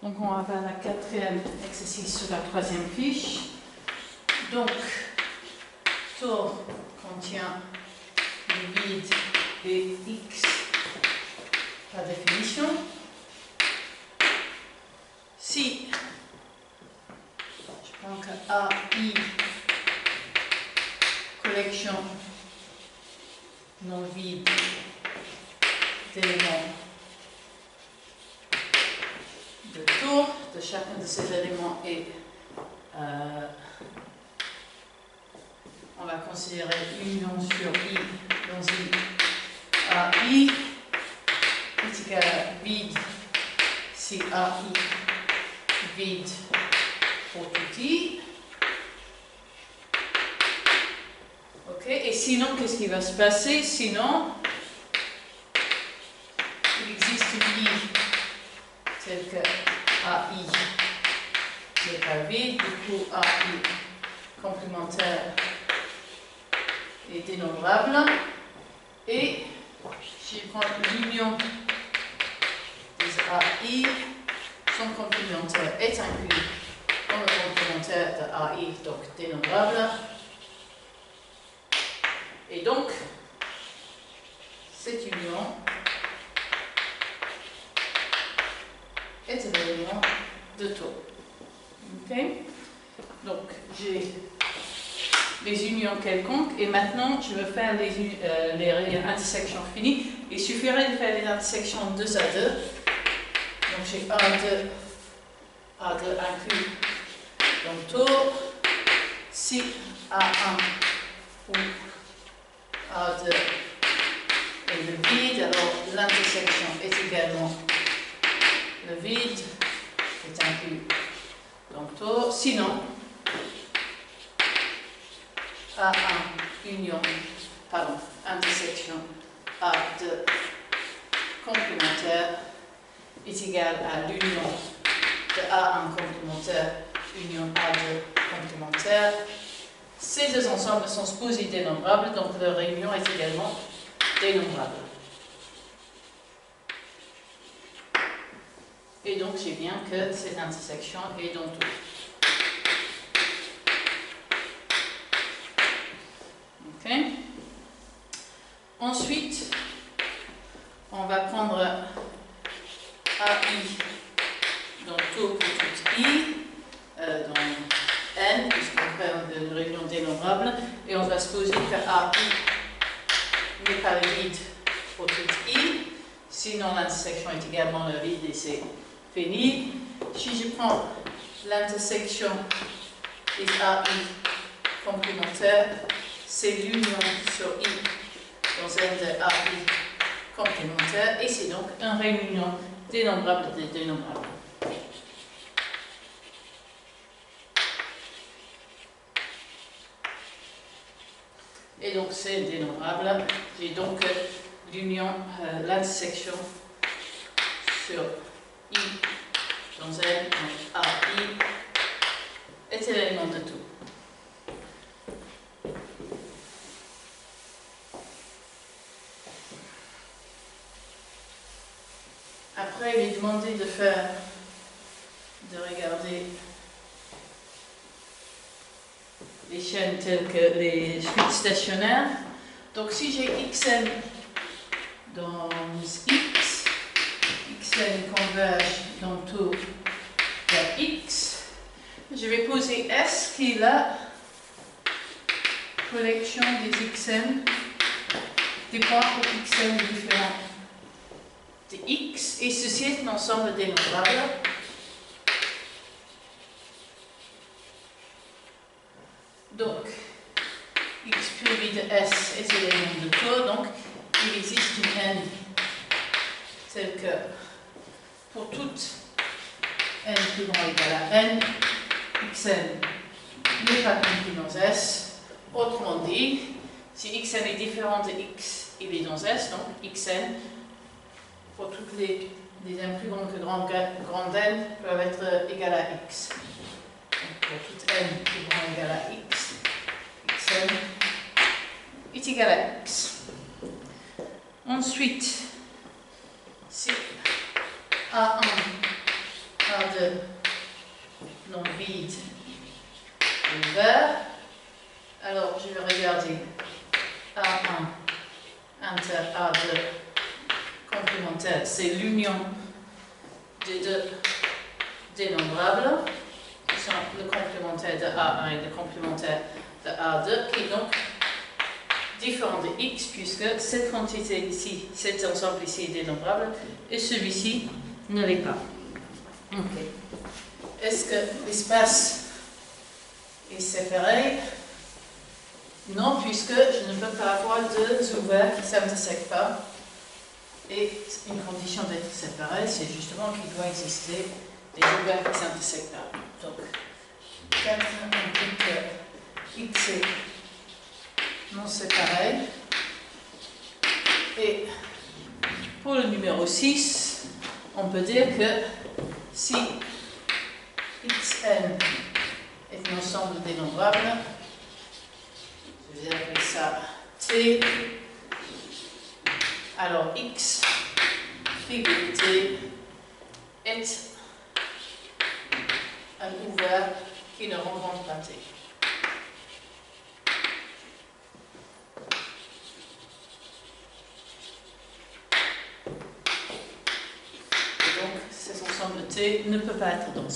Donc on va faire la quatrième exercice sur la troisième fiche. Donc, tour contient le vide et x par définition. Si je prends que AI, collection non vide d'éléments de tour de chacun de ces éléments et on va considérer union sur I dans I AI est égal à vide si AI vide pour tout I. Ok, et sinon, qu'est-ce qui va se passer? Sinon, il existe une I telle que AI n'est pas vide, du coup AI complémentaire est dénombrable, et si je prends l'union des AI, son complémentaire est inclus dans le complémentaire de AI, donc dénombrable, et donc cette union est un élément de tour. Okay? Donc j'ai les unions quelconques et maintenant je veux faire les intersections finies. Il suffirait de faire les intersections 2 à 2. Donc j'ai A2 inclus dans le tour. Si A1 ou A2 est le vide, alors l'intersection est également le vide est inclus dans le tour. Sinon, A1 intersection A2 complémentaire est égal à l'union de A1 complémentaire union A2 complémentaire. Ces deux ensembles sont supposés dénombrables, donc leur réunion est également dénombrable. Et donc j'ai bien que cette intersection est dans tout. Ok. Ensuite, on va prendre AI dans tout pour tout I, dans N, puisqu'on fait une réunion dénombrable, et on va supposer que AI n'est pas le vide pour tout I, sinon l'intersection est également le vide et c'est fini. Si je prends l'intersection des AI complémentaires, c'est l'union sur I dans N de AI complémentaire, et c'est donc une réunion dénombrable de dénombrable. Et donc c'est dénombrable. J'ai donc l'union, l'intersection sur I dans N, donc AI, est l'élément de tout. Après, il est demandé de regarder les chaînes telles que les suites stationnaires. Donc si j'ai xn dans x, xn converge dans tout vers x, je vais poser S qui est la collection des xn, des points pour xn différents de x, et ceci est un ensemble dénombrable. Donc, x privé de S est l'élément de tour, donc il existe une n telle que pour toute n plus grand ou égal à n, xn n'est pas compris dans S. Autrement dit, si xn est différent de x, il est dans S, donc xn pour toutes les n plus grandes que grande n peuvent être égales à x. Donc, pour toute n plus grand ou égal à x, xn est égal à x. Ensuite, si A1, A2 A2 non vide ouvert. Alors je vais regarder A1 inter A2 complémentaire, c'est l'union des deux dénombrables, qui sont le complémentaire de A1 et le complémentaire de A2, qui est donc différent de X, puisque cette quantité ici, cet ensemble ici est dénombrable, et celui-ci ne l'est pas. Okay. Est-ce que l'espace est séparé? Non, puisque je ne peux pas avoir deux ouverts qui ne s'intersectent pas. Et une condition d'être séparé, c'est justement qu'il doit exister des ouverts qui ne s'intersectent pas. Donc, 4 implique que X est non séparé. Et pour le numéro 6, on peut dire que si Xn est un ensemble dénombrable, je vais appeler ça T, alors X figure T est un ouvert qui ne rencontre pas T. Et donc, cet ensemble T ne peut pas être dans